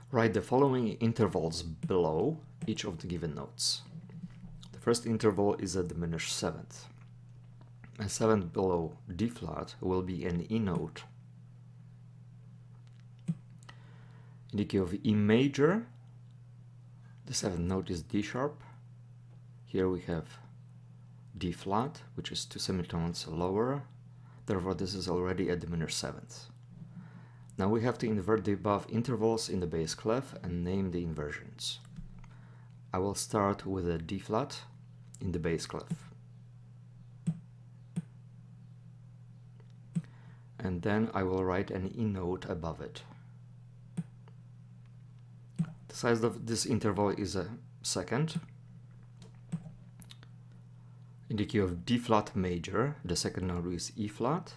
Write the following intervals below each of the given notes. The first interval is a diminished seventh. A seventh below D flat will be an E note. In the key of E major, the seventh note is D sharp. Here we have D flat, which is 2 semitones lower. Therefore, this is already a diminished seventh. Now we have to invert the above intervals in the bass clef and name the inversions. I will start with a D flat in the bass clef. And then I will write an E note above it. The size of this interval is a second. In the key of D flat major, the second note is E flat.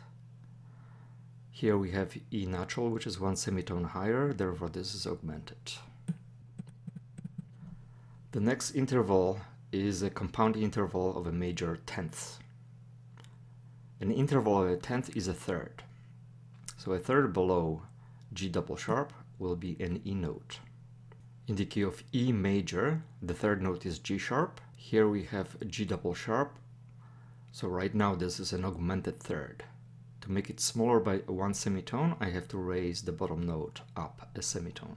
Here we have E natural, which is 1 semitone higher, therefore this is augmented. The next interval is a compound interval of a major tenth. An interval of a tenth is a third. So a third below G double sharp will be an E note. In the key of E major, the third note is G sharp. Here we have G double sharp. So right now this is an augmented third. To make it smaller by 1 semitone, I have to raise the bottom note up a semitone.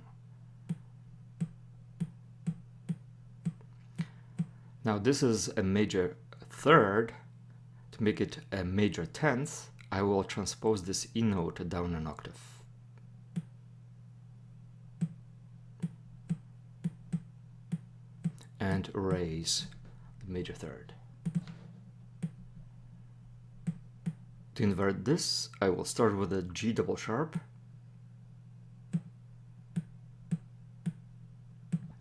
Now this is a major third. To make it a major tenth, I will transpose this E note down an octave. And raise the major third. To invert this, I will start with a G double sharp.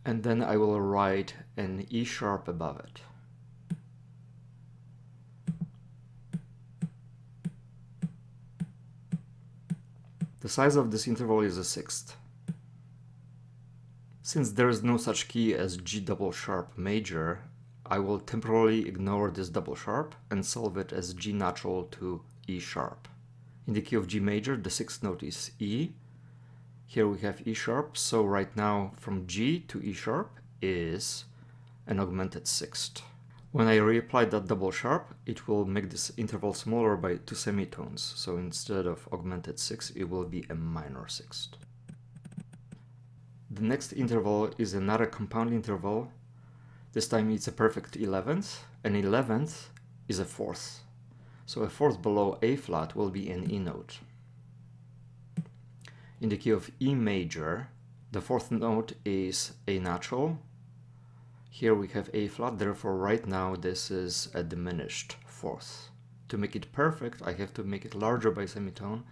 And then I will write an E sharp above it. The size of this interval is a sixth. Since there is no such key as G double sharp major, I will temporarily ignore this double sharp and solve it as G natural to E sharp. In the key of G major, the sixth note is E. Here we have E sharp, so right now from G to E sharp is an augmented sixth. When I reapply that double sharp, it will make this interval smaller by 2 semitones. So instead of augmented sixth, it will be a minor sixth. The next interval is another compound interval. This time it's a perfect 11th. An 11th is a fourth. So a fourth below A flat will be an E note. In the key of E major, the fourth note is A natural. Here we have A flat, therefore right now this is a diminished fourth. To make it perfect, I have to make it larger by semitone,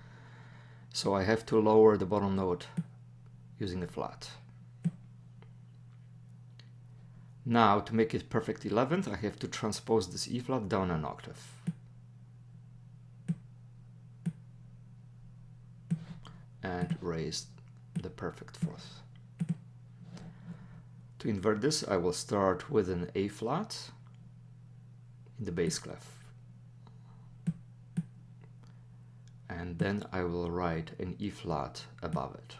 so I have to lower the bottom note using a flat. Now, to make it perfect 11th, I have to transpose this E flat down an octave. And raise the perfect fourth. To invert this, I will start with an A flat in the bass clef. And then I will write an E flat above it.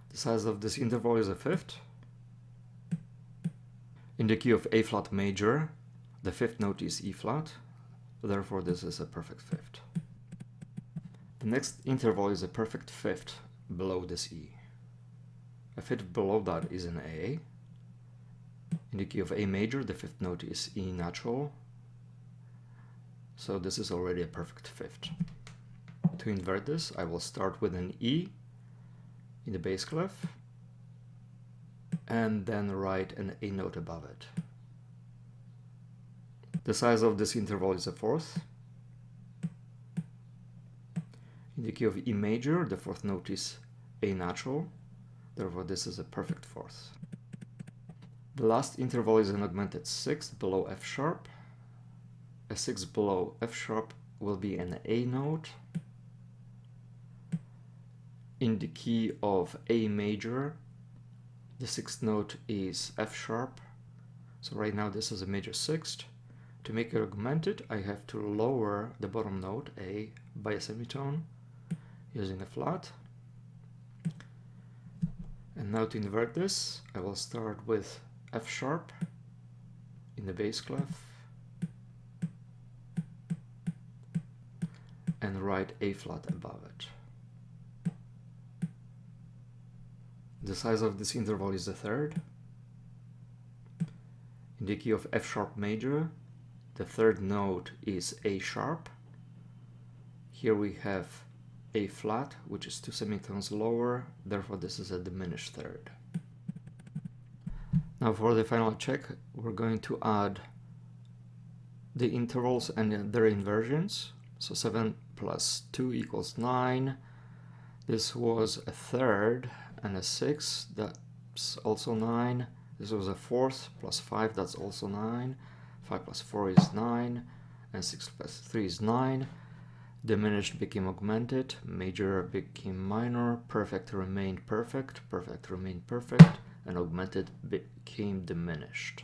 The size of this interval is a fifth. In the key of A flat major, the fifth note is E flat. Therefore, this is a perfect fifth. The next interval is a perfect fifth below this E. A fifth below that is an A. In the key of A major, the fifth note is E natural. So this is already a perfect fifth. To invert this, I will start with an E in the bass clef and then write an A note above it. The size of this interval is a fourth. In the key of E major, the fourth note is A natural, therefore this is a perfect fourth. The last interval is an augmented sixth below F sharp. A sixth below F sharp will be an A note. In the key of A major, the sixth note is F sharp. So right now this is a major sixth. To make it augmented, I have to lower the bottom note, A, by a semitone, using a flat. And now to invert this, I will start with F sharp in the bass clef and write A flat above it. The size of this interval is a third. In the key of F sharp major, the third note is A sharp. Here we have A flat, which is 2 semitones lower, therefore this is a diminished third. Now for the final check, we're going to add the intervals and their inversions. So 7 plus 2 equals 9. This was a third and a sixth, that's also 9. This was a fourth plus 5, that's also 9. 5 plus 4 is 9, and 6 plus 3 is 9. Diminished became augmented, major became minor, perfect remained perfect, perfect remained perfect, and augmented became diminished.